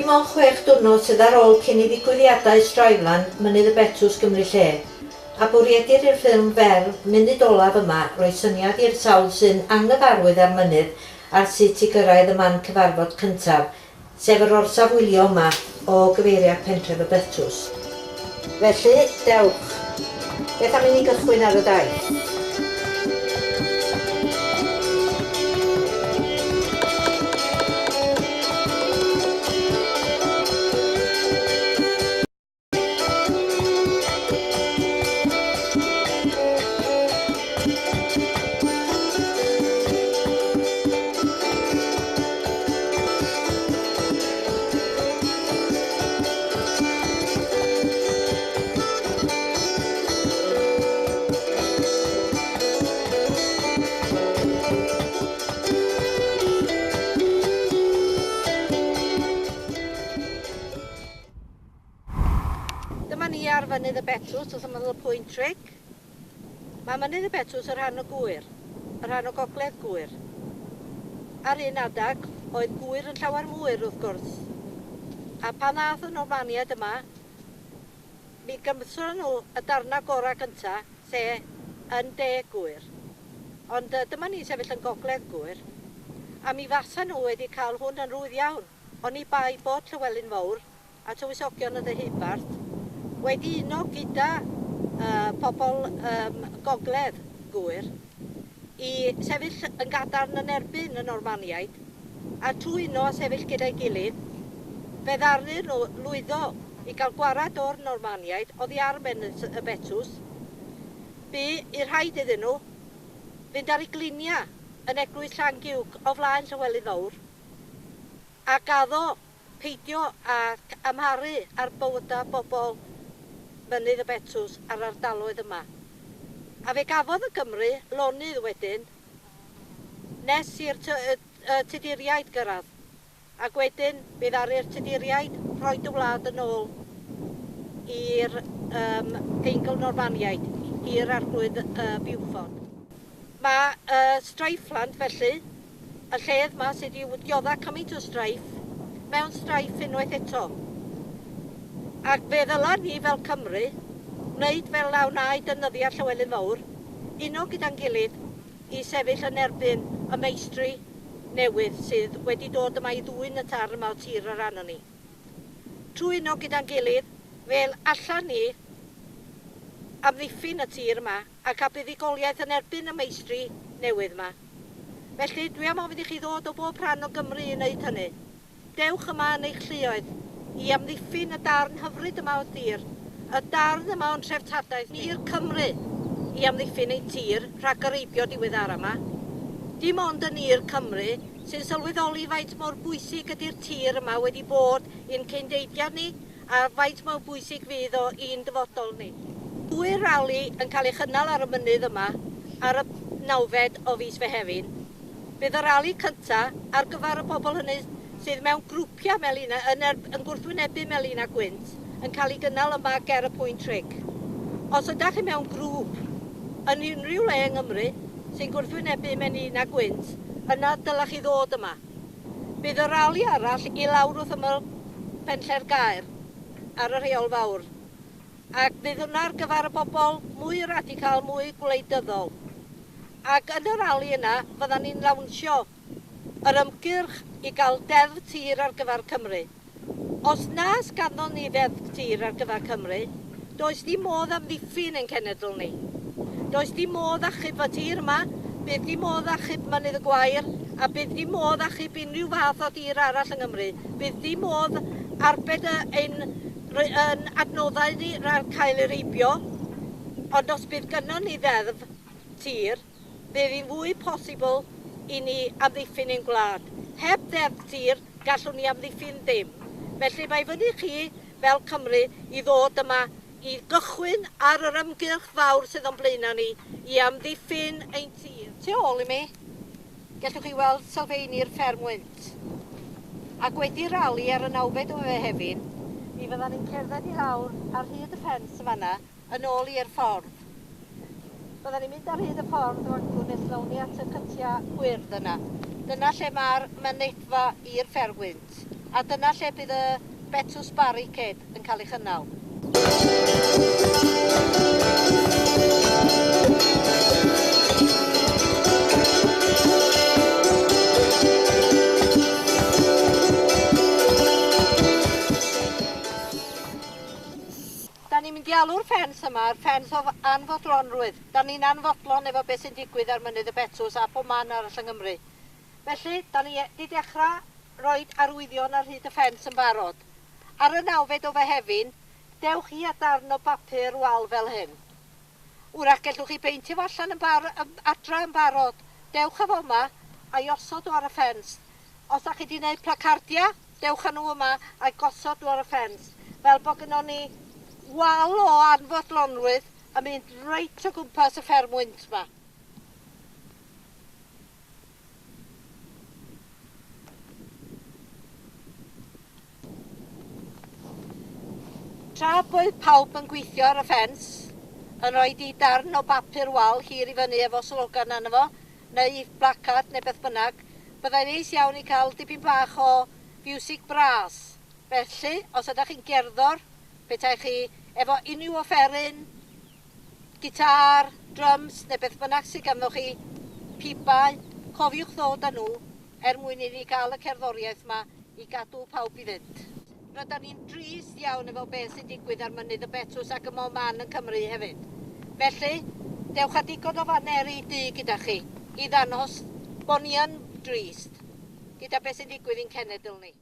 dim ond 6 diwrnod sydd ar ôl cyn i ddigwyddiadau Straelan Mynydd y Betws Gymru Lle, a bwriedir i'r ffilm fer munud olaf yma roi syniad i'r sawl sy'n anghyfarwydd ar mynydd ar sut i gyrraedd y man cyfarfod cyntaf, sef yr orsaf wylio yma o gyfeiriad pentref y Betws. Felly, dewch. Beth am i ni gychwyn ar y daith? Dyma ni ar Mynydd y Betws, wrth ymyl y Pwynt Trig. Mae Mynydd y Betws yn rhan o gwyr, yn rhan o gogledd gwyr. Ar un adag, oedd gwyr yn llawer mwyr wrth gwrs. A pan ddath y Normaniaid yma, mi gymysron nhw y darna gorau gyntaf, yn 10 gwyr. Ond dyma ni sefyll yn gogledd gwyr, a mi fasa nhw wedi cael hwn yn rwydd iawn. Oni bai bod Llywelyn Fawr a tywysogion y Deheubarth wedi uno gyda pobl gogledd gwyr i sefyll yn gadarn yn erbyn y Normaniaid, a trwy uno a sefyll gyda'i gilydd, fe ddarnu nhw lwyddo i gael gwarad o'r Normaniaid oddi ar Mynydd y Betws, bu i'r rhaid iddyn nhw fynd ar ei glinia yn eglwys Llangiwg o flaen Llywelyn Fawr, a gaddo peidio ac amharu ar bywyda bobl Mynydd y Betws a'r ardaloedd yma. A fe gafodd y Gymru lonydd wedyn nes i'r Tuduriaid gyrraedd. Ac wedyn fe ddaru'r Tuduriaid rhoid y wlad yn ôl i'r Teingl Normaniaid, i'r arglwydd Beaufort. Mae Straethland felly, y lledd yma sydd wedi dioddau cymaint o straeth, mewn straeth unwaith eto. Ac fe ddyla ni fel Cymru, wneud fel a wnaed dynyddiad Llywelyn Fawr, uno gyda'n gilydd i sefyll yn erbyn y meistri newydd sydd wedi dod yma i ddwyn y tarn yma o tir ar arno ni. Trwy uno gyda'n gilydd, fel allan ni amddiffyn y tir yma ac a buddigoliaeth yn erbyn y meistri newydd yma. Felly dwi am ofyn i chi ddod o bob rhan o Gymru i wneud hynny. Dewch yma yn eich lluoedd i amddiffyn y darn hyfryd yma o tir, y darn yma o'n treftadaeth ni'r Cymru i amddiffyn ei tir rhag yr diweddar yma. Dim ond yn ni'r Cymru sy'n sylweddoli faint mor bwysig ydy'r tir yma wedi bod i'n ceindeidiad ni a faint mor bwysig fydd o i'n dyfodol ni. Dwy'r rali yn cael ei chynnal ar y mynydd yma ar y 9fed o fis Fehefin. Bydd y rali cyntaf ar gyfer y pobl hynny sydd mewn grwpiau melina, yn gwrthwynebu Melina Gwynt, yn cael ei gynnal yma ger y Pwynt Trig. Os ydych chi mewn grŵp yn unrhyw le yng Nghymru sy'n gwrthwynebu Melina Gwynt, yna dylech chi ddod yma. Bydd y rali arall i lawr wrth ymyl Penllau'r Gaer ar y rheol fawr. Ac bydd hwnna ar gyfer y bobl mwy radical, mwy gwleidyddol. Ac yn y rali yna, fyddan ni'n lawnsio yr ymgyrch i gael deddf tir ar gyfer Cymru. Os nas ganddo ni deddf tir ar gyfer Cymru, does dim modd amddiffyn ein cenedl ni. Does dim modd achub y tir yma, bydd dim modd achub Mynydd y Gwair, a bydd dim modd achub unrhyw fath o dir arall yng Nghymru. Bydd dim modd arbed ein adnoddau ni rhaid cael ei reibio, ond os bydd gynnon ni ddeddf tir, bydd hi'n fwy posibl i ni amddiffyn ein gwlad. Heb ddeddf tir, gallwn ni amddiffyn ddim. Felly mae fyny chi fel Cymru i ddod yma i gychwyn ar yr ymgyrch fawr sydd o'n blaenau ni i amddiffyn ein tir. Tu ôl i mi, gallwch chi weld sylfaenau'r Fferm Wynt. Ac wedi rali ar y 9fed o Fehefin, mi fyddan ni'n cerdded i lawr ar hyd y ffens yma yn ôl i'r ffordd. Byddwn ni'n mynd ar hyd y ffordd o'r gwnes nawn ni at y cytiau gwyrdd yna. Dyna lle mae'r mynedfa i'r Fferm Wynt. A dyna lle bydd y Betws Barricade yn cael ei chynnal. Da ni'n mynd i alw'r ffens yma, ffens o anfodlonrwydd. Da ni'n anfodlon efo beth sy'n digwydd ar mynydd y Betws a pob man arall yng Nghymru. Felly, da ni wedi dechrau rhoi arwyddion ar hyd y ffens yn barod. Ar y nawfed o Fehefin, dewch chi a darn o bapur wal fel hyn. Wrach gellwch chi beintio fo allan adra yn barod. Dewch â fo yma a'i osod o ar y ffens. Os da chi wedi gwneud placardia, dewch â nhw yma a'i gosod o ar y ffens. Fel bod gynnwn ni wal o anfodlonrwydd yn mynd reit o gwmpas y ffermwynt yma. Tra bod pawb yn gweithio ar y ffens, yn rhoi di darn o bapur wal hir i fyny efo slogan arno fo, neu placard neu beth bynnag, byddai'n neis iawn i cael dipyn bach o fiwsig bras. Felly, os ydych chi'n gerddor, petai chi efo unrhyw offeryn, gitar, drums neu beth bynnag sydd ganddo chi, pibau, cofiwch ddod â nhw mwyn i ni gael y cerddoriaeth yma i gadw pawb i fynd. Rydyn ni'n drist iawn efo beth sy'n digwydd ar mynydd y Betws ac ym man yn Cymru hefyd. Felly, dewch â digon o faneri du gyda chi i ddangos bod ni yn drist gyda beth sy'n digwydd i'n cenedl ni.